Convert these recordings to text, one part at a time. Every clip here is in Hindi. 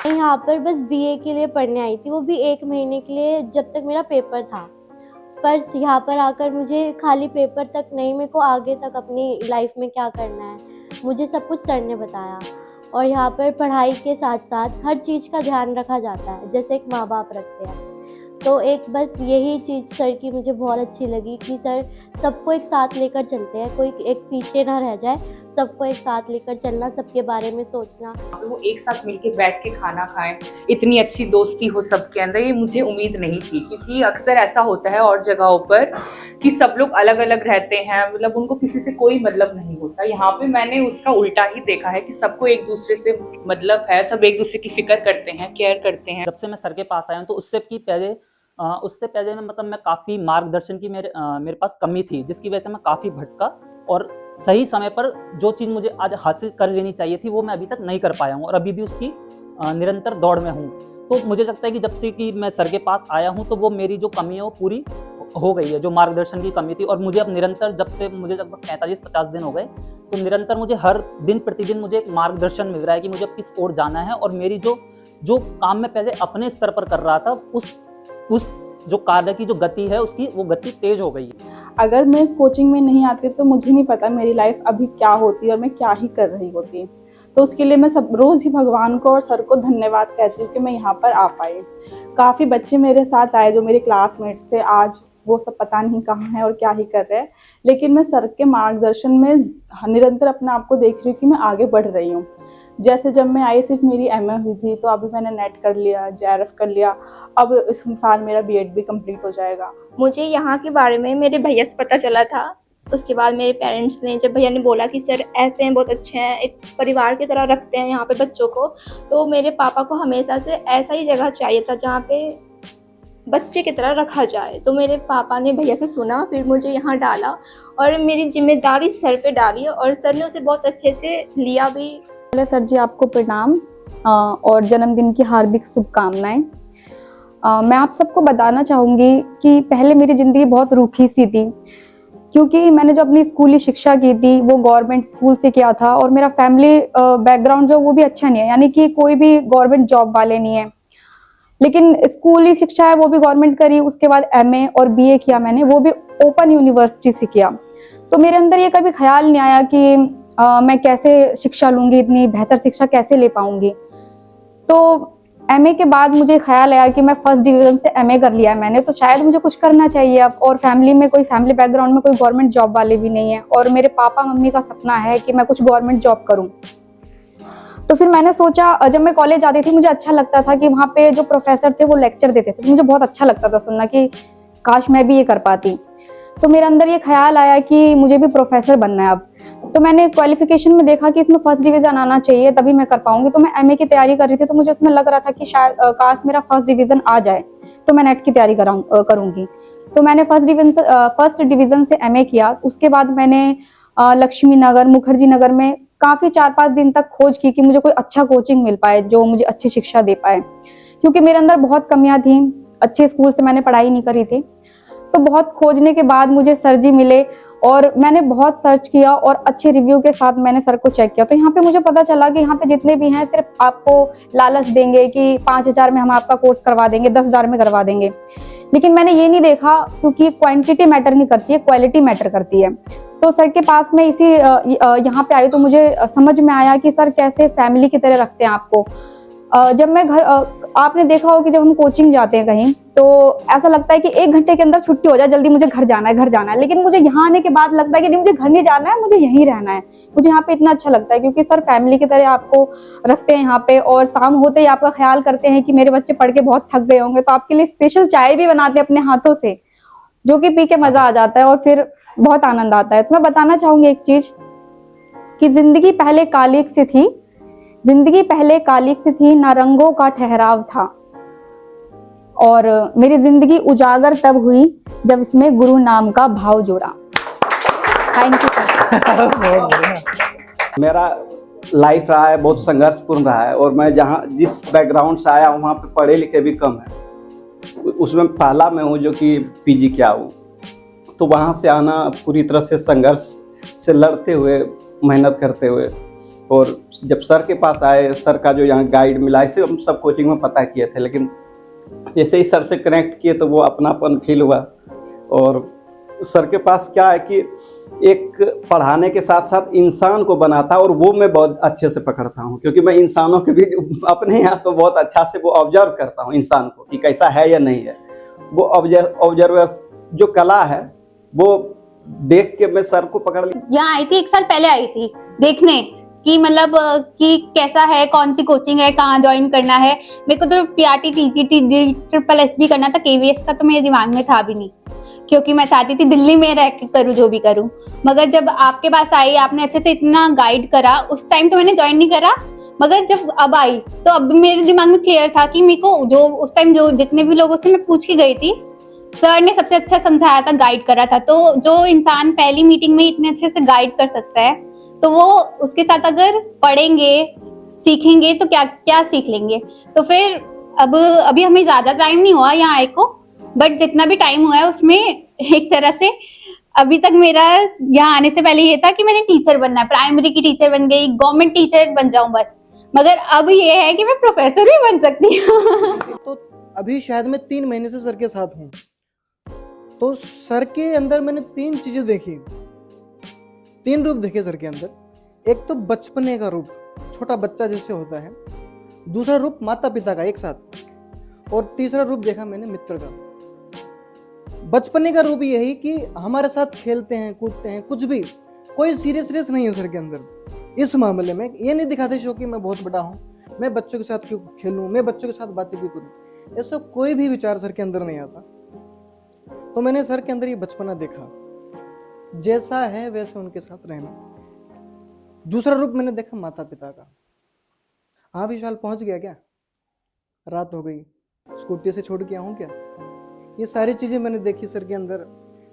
यहाँ पर बस बीए के लिए पढ़ने आई थी, वो भी 1 महीने के लिए, जब तक मेरा पेपर था। पर यहाँ पर आकर मुझे खाली पेपर तक नहीं, मेरे को आगे तक अपनी लाइफ में क्या करना है, मुझे सब कुछ सर ने बताया। और यहाँ पर पढ़ाई के साथ-साथ हर चीज़ का ध्यान रखा जाता है, जैसे एक माँ-बाप रखते हैं। तो एक बस यही चीज़ सर की मुझे बहुत अच्छी लगी कि सर सबको एक साथ लेकर चलते हैं, कोई एक पीछे ना रह जाए, सबको एक साथ लेकर चलना, सबके बारे में सोचना। वो एक साथ मिलके बैठ के खाना खाएं, इतनी अच्छी दोस्ती हो सबके अंदर, ये मुझे उम्मीद नहीं थी। क्योंकि अक्सर ऐसा होता है और जगहों पर कि सब लोग अलग अलग रहते हैं, मतलब उनको किसी से कोई मतलब नहीं होता। यहाँ पे मैंने उसका उल्टा ही देखा है कि सबको एक दूसरे से मतलब है, सब एक दूसरे की फिक्र करते हैं, केयर करते हैं। जब से मैं सर के पास आया हूँ तो उससे पहले मैं मतलब मैं काफ़ी मार्गदर्शन की मेरे पास कमी थी, जिसकी वजह से मैं काफ़ी भटका और सही समय पर जो चीज़ मुझे आज हासिल कर लेनी चाहिए थी वो मैं अभी तक नहीं कर पाया हूँ और अभी भी उसकी निरंतर दौड़ में हूँ। तो मुझे लगता है कि जब से कि मैं सर के पास आया हूँ तो वो मेरी जो कमी है वो पूरी हो गई है, जो मार्गदर्शन की कमी थी। और मुझे अब निरंतर, जब से मुझे लगभग 45-50 दिन हो गए, तो निरंतर मुझे हर दिन प्रतिदिन मुझे एक मार्गदर्शन मिल रहा है कि मुझे अब किस ओर जाना है। और मेरी जो काम मैं पहले अपने स्तर पर कर रहा था, उस जो कार्य की जो गति है उसकी वो गति तेज हो गई है। अगर मैं इस कोचिंग में नहीं आती तो मुझे नहीं पता मेरी लाइफ अभी क्या होती और मैं क्या ही कर रही होती। तो उसके लिए मैं सब रोज़ ही भगवान को और सर को धन्यवाद कहती हूँ कि मैं यहाँ पर आ पाई। काफ़ी बच्चे मेरे साथ आए जो मेरे क्लासमेट्स थे, आज वो सब पता नहीं कहाँ हैं और क्या ही कर रहे हैं, लेकिन मैं सर के मार्गदर्शन में निरंतर अपने आप को देख रही हूँ कि मैं आगे बढ़ रही हूँ। जैसे जब मैं आई सिर्फ मेरी एमए हुई थी, तो अभी मैंने नेट कर लिया, जेआरएफ कर लिया, अब इस साल मेरा बीएड भी कंप्लीट हो जाएगा। मुझे यहाँ के बारे में मेरे भैया से पता चला था। उसके बाद मेरे पेरेंट्स ने, जब भैया ने बोला कि सर ऐसे हैं, बहुत अच्छे हैं, एक परिवार की तरह रखते हैं यहाँ पे बच्चों को, तो मेरे पापा को हमेशा से ऐसा ही जगह चाहिए था जहाँ पे बच्चे की तरह रखा जाए। तो मेरे पापा ने भैया से सुना, फिर मुझे यहाँ डाला और मेरी जिम्मेदारी सर पे डाली और सर ने उसे बहुत अच्छे से लिया भी। पहले सर जी आपको प्रणाम और जन्मदिन की हार्दिक शुभकामनाएं। मैं आप सबको बताना चाहूँगी कि पहले मेरी ज़िंदगी बहुत रूखी सी थी, क्योंकि मैंने जो अपनी स्कूली शिक्षा की थी वो गवर्नमेंट स्कूल से किया था और मेरा फैमिली बैकग्राउंड जो वो भी अच्छा नहीं है, यानी कि कोई भी गवर्नमेंट जॉब वाले नहीं है। लेकिन स्कूली शिक्षा है वो भी गवर्नमेंट करी, उसके बाद एमए और बीए किया मैंने, वो भी ओपन यूनिवर्सिटी से किया। तो मेरे अंदर ये कभी ख्याल नहीं आया कि मैं कैसे शिक्षा लूँगी, इतनी बेहतर शिक्षा कैसे ले पाऊँगी। तो एमए के बाद मुझे ख्याल आया कि मैं फर्स्ट डिवीज़न से एमए कर लिया है मैंने, तो शायद मुझे कुछ करना चाहिए अब। और फैमिली बैकग्राउंड में कोई गवर्नमेंट जॉब वाले भी नहीं है और मेरे पापा मम्मी का सपना है कि मैं कुछ गवर्नमेंट जॉब करूँ। तो फिर मैंने सोचा, जब मैं कॉलेज जाती थी मुझे अच्छा लगता था कि वहाँ पे जो प्रोफेसर थे वो लेक्चर देते थे, तो मुझे बहुत अच्छा लगता था सुनना कि काश मैं भी ये कर पाती। तो मेरे अंदर ये ख्याल आया कि मुझे भी प्रोफेसर बनना है अब। तो मैंने क्वालिफिकेशन में देखा कि इसमें फर्स्ट डिवीज़न आना चाहिए, तभी मैं कर पाऊंगी। तो मैं एमए की तैयारी कर रही थी, तो मुझे उसमें लग रहा था कि शायद काश मेरा फर्स्ट डिवीज़न आ जाए तो मैं नेट की तैयारी करूँगी। तो मैंने फर्स्ट डिवीज़न से एमए किया। उसके बाद मैंने लक्ष्मी नगर, मुखर्जी नगर में काफ़ी 4-5 दिन तक खोज की कि मुझे कोई अच्छा कोचिंग मिल पाए जो मुझे अच्छी शिक्षा दे पाए, क्योंकि मेरे अंदर बहुत कमियां थी, अच्छे स्कूल से मैंने पढ़ाई नहीं करी थी। तो बहुत खोजने के बाद मुझे सर जी मिले और मैंने बहुत सर्च किया और अच्छे रिव्यू के साथ मैंने सर को चेक किया। तो यहाँ पे मुझे पता चला कि यहाँ पे जितने भी हैं सिर्फ आपको लालच देंगे कि 5,000 में हम आपका कोर्स करवा देंगे, 10,000 में करवा देंगे। लेकिन मैंने ये नहीं देखा, क्योंकि क्वांटिटी मैटर नहीं करती है, क्वालिटी मैटर करती है। तो सर के पास में यहाँ पे आई तो मुझे समझ में आया कि सर कैसे फैमिली की तरह रखते हैं आपको। जब मैं आपने देखा हो कि जब हम कोचिंग जाते हैं कहीं तो ऐसा लगता है कि 1 घंटे के अंदर छुट्टी हो जाए, जल्दी मुझे घर जाना है। लेकिन मुझे यहाँ आने के बाद लगता है कि नहीं, मुझे घर नहीं जाना है, मुझे यहीं रहना है। मुझे यहाँ पे इतना अच्छा लगता है क्योंकि सर फैमिली की तरह आपको रखते हैं यहाँ पे, और शाम होते ही आपका ख्याल करते हैं कि मेरे बच्चे पढ़ के बहुत थक गए होंगे, तो आपके लिए स्पेशल चाय भी बनाते हैं अपने हाथों से, जो कि पी के मजा आ जाता है और फिर बहुत आनंद आता है। तो मैं बताना चाहूंगी एक चीज कि जिंदगी पहले कालिक सी थी, ना रंगों का ठहराव था, और मेरी जिंदगी उजागर तब हुई जब इसमें गुरु नाम का भाव जोड़ा। Thank you. मेरा लाइफ रहा है बहुत संघर्षपूर्ण रहा है, और मैं जिस बैकग्राउंड से आया हूँ वहाँ पे पढ़े लिखे भी कम है। उसमें पहला मैं हूँ जो कि पीजी किया हूँ। तो वहाँ से आना पूरी तरह से संघर्ष से लड़ते हुए, मेहनत करते हुए और जब सर के पास आए, सर का जो यहाँ गाइड मिला, इसे हम सब कोचिंग में पता किए थे, लेकिन जैसे ही सर से कनेक्ट किए तो वो अपनापन फील हुआ। और सर के पास क्या है कि एक पढ़ाने के साथ साथ इंसान को बनाता, और वो मैं बहुत अच्छे से पकड़ता हूँ, क्योंकि मैं इंसानों के भी अपने यहाँ तो बहुत अच्छा से वो ऑब्जर्व करता हूँ इंसान को कि कैसा है या नहीं है। वो ऑब्जर्वर जो कला है वो देख के मैं सर को पकड़ लिया। यहाँ आई थी, 1 साल पहले आई थी देखने कि मतलब कि कैसा है, कौन सी कोचिंग है, कहाँ ज्वाइन करना है। मेरे को तो पीआरटी, टीजीटी, SSS भी करना था, केवीएस का तो मेरे दिमाग में था भी नहीं, क्योंकि मैं चाहती थी दिल्ली में रह के करूँ जो भी करूँ। मगर जब आपके पास आई, आपने अच्छे से इतना गाइड करा, उस टाइम तो मैंने ज्वाइन नहीं करा, मगर जब अब आई तो अब मेरे दिमाग में क्लियर था कि मेरे को जो उस टाइम जो जितने भी लोगों से मैं पूछ के गई थी, सर ने सबसे अच्छा समझाया था, गाइड करा था। तो जो इंसान पहली मीटिंग में इतने अच्छे से गाइड कर सकता है, तो वो उसके साथ अगर पढ़ेंगे, सीखेंगे तो क्या क्या सीख लेंगे। तो फिर अभी हमें ज्यादा टाइम नहीं हुआ यहाँ आए को, बट जितना भी टाइम हुआ है उसमें एक तरह से अभी तक मेरा यहाँ आने से पहले ये था कि मैंने टीचर बनना है, प्राइमरी की टीचर बन गई, गवर्नमेंट टीचर बन जाऊं बस। मगर अब ये है कि मैं प्रोफेसर भी बन सकती हूँ। तो अभी शायद मैं 3 महीने से सर के साथ हूँ, तो सर के अंदर मैंने 3 चीजें देखी, 3 रूप देखे सर के अंदर। एक तो बचपने का रूप, छोटा बच्चा जैसे होता है, दूसरा रूप माता पिता का एक साथ, और तीसरा रूप देखा मैंने मित्र का। बचपने का रूप यही कि हमारे साथ खेलते हैं, कूदते हैं, कुछ भी, कोई सीरियसनेस नहीं है सर के अंदर। इस मामले में ये नहीं दिखाते शो कि मैं बहुत बड़ा हूँ, मैं बच्चों के साथ क्यों खेलूं, मैं बच्चों के साथ बातें क्यों करूं, ऐसा कोई भी विचार सर के अंदर नहीं आता। तो मैंने सर के अंदर ये बचपना देखा, जैसा है वैसे उनके साथ रहना। दूसरा रूप मैंने देखा माता पिता का। हाँ विशाल पहुंच गया क्या, रात हो गई, स्कूटी से छोड़ के आऊं क्या, ये सारी चीजें मैंने देखी सर के अंदर।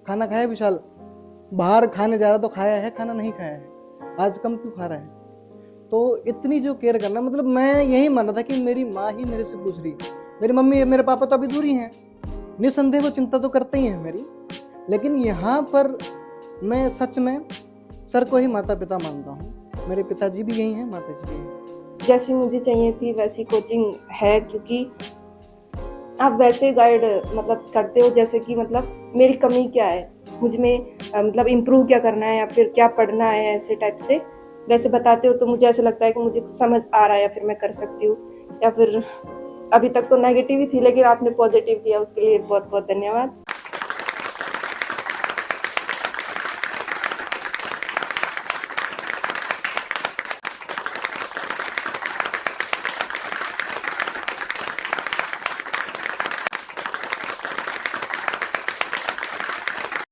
खाना खाया विशाल, बाहर खाने जा रहा तो खाया है, खाना नहीं खाया है, आज कम क्यों खा रहा है। तो इतनी जो केयर करना, मतलब मैं यही मान रहा था कि मेरी माँ ही मेरे से पूछ रही, मेरी मम्मी मेरे पापा तो अभी दूर ही हैं, निसंदेह वो चिंता तो करते ही हैं मेरी, लेकिन यहाँ पर मैं सच में सर को ही माता पिता मानता हूँ। मेरे पिताजी भी यही हैं, माता जी भी यही। जैसी मुझे चाहिए थी वैसी कोचिंग है, क्योंकि आप वैसे गाइड मतलब करते हो जैसे कि मतलब मेरी कमी क्या है, मुझ में मतलब इम्प्रूव क्या करना है या फिर क्या पढ़ना है, ऐसे टाइप से वैसे बताते हो। तो मुझे ऐसा लगता है कि मुझे समझ आ रहा है या फिर मैं कर सकती हूँ, या फिर अभी तक तो नेगेटिव ही थी लेकिन आपने पॉजिटिव किया, उसके लिए बहुत बहुत धन्यवाद।